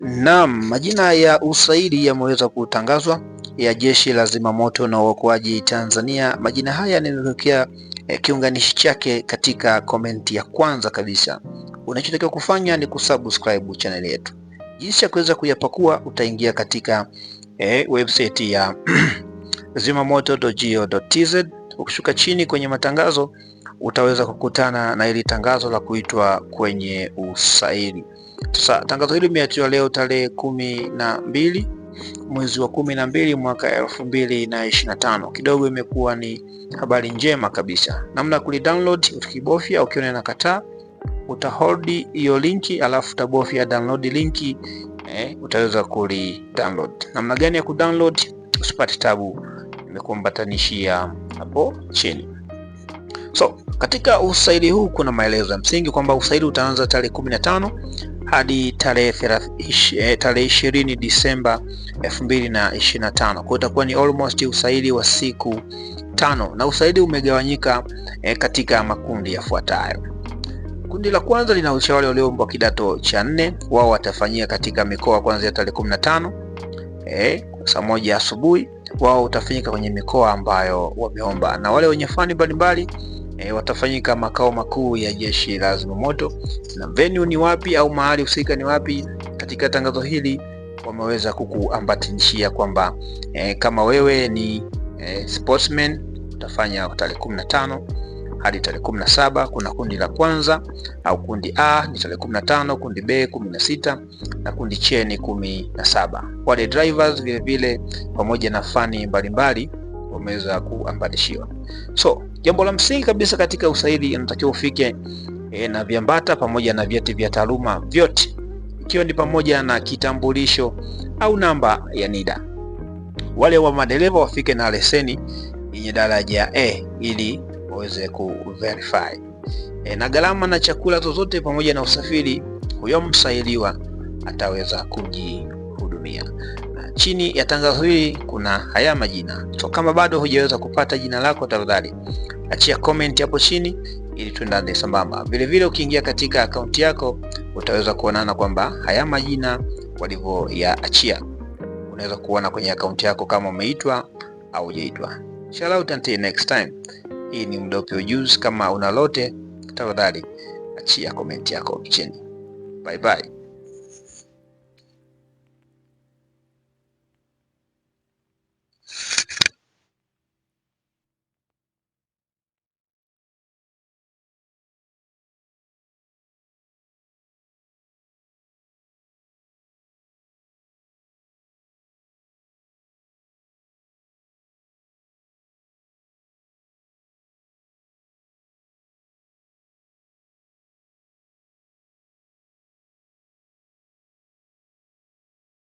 Naam, majina ya usaili yameweza kutangazwa ya Jeshi la Zimamoto na Uokoaji Tanzania. Majina haya yanatokea kiunganishi chake katika komenti ya kwanza kabisa. Unachotakiwa kufanya ni kusubscribe channel yetu. Jinsi ya kuweza kuyapakua, utaingia katika website ya zimamoto.go.tz. Ukishuka chini kwenye matangazo utaweza kukutana na ili tangazo la kuitwa kwenye usaili. Sasa tangazo hili limeachiwa leo tarehe 12 mwezi wa 12 mwaka 2025. Kidogo imekuwa ni habari njema kabisa. Namna ya kulidownload, ukibofya ukiona inakataa, utahold hiyo linki alafu utabofya download linki, utaweza kulidownload. Namna gani ya kudownload? Usipate tabu, nimekuambatanishia hapo chini. So katika usaili huu kuna maelezo ya msingi kwamba usaili utaanza tarehe 15 hadi tarehe 20 Disemba 2025. Kwa hiyo itakuwa ni almost usaili wa siku 5, na usaili umegawanyika katika makundi yafuatayo. Kundi la kwanza linahusisha wale walioomba kidato cha 4. Wao watafanyia katika mikoa kuanzia tarehe 15 saa 1 asubuhi. Wao utafanyika kwenye mikoa ambayo wameomba, na wale wenye fani mbalimbali watafanyika makao makuu ya Jeshi la Zimamoto. Na venue ni wapi au mahali husika ni wapi? Katika tangazo hili wameweza kukuambatanishia kwamba kama wewe ni sportsman utafanya tarehe 15 hadi tarehe 17. Kuna kundi la kwanza au kundi A ni tarehe 15, kundi B 16 na kundi C ni 17. Wale drivers vile vile pamoja na fani mbalimbali wameweza kuambatishiwa. So jambo la msingi kabisa katika usaili, unatakiwa ufike na viambata pamoja na vyeti vya taaluma vyote, ikiwa ni pamoja na kitambulisho au namba ya NIDA. Wale wa madereva wafike na leseni yenye daraja A ili waweze kuverify. Na gharama na chakula zozote pamoja na usafiri, huyo msailiwa ataweza kujihudumia. Na chini ya tangazo hili kuna haya majina. So kama bado hujaweza kupata jina lako, tafadhali achia comment hapo chini ili tuendane sambamba. Vile vile ukiingia katika akaunti yako utaweza kuonana kwamba haya majina walivyoyaachia, unaweza kuona kwenye akaunti yako kama umeitwa au hujaitwa. Shout out until next time. Hii ni Mdope Ujuzi. Kama una lote, tafadhali achia comment yako chini. Bye bye.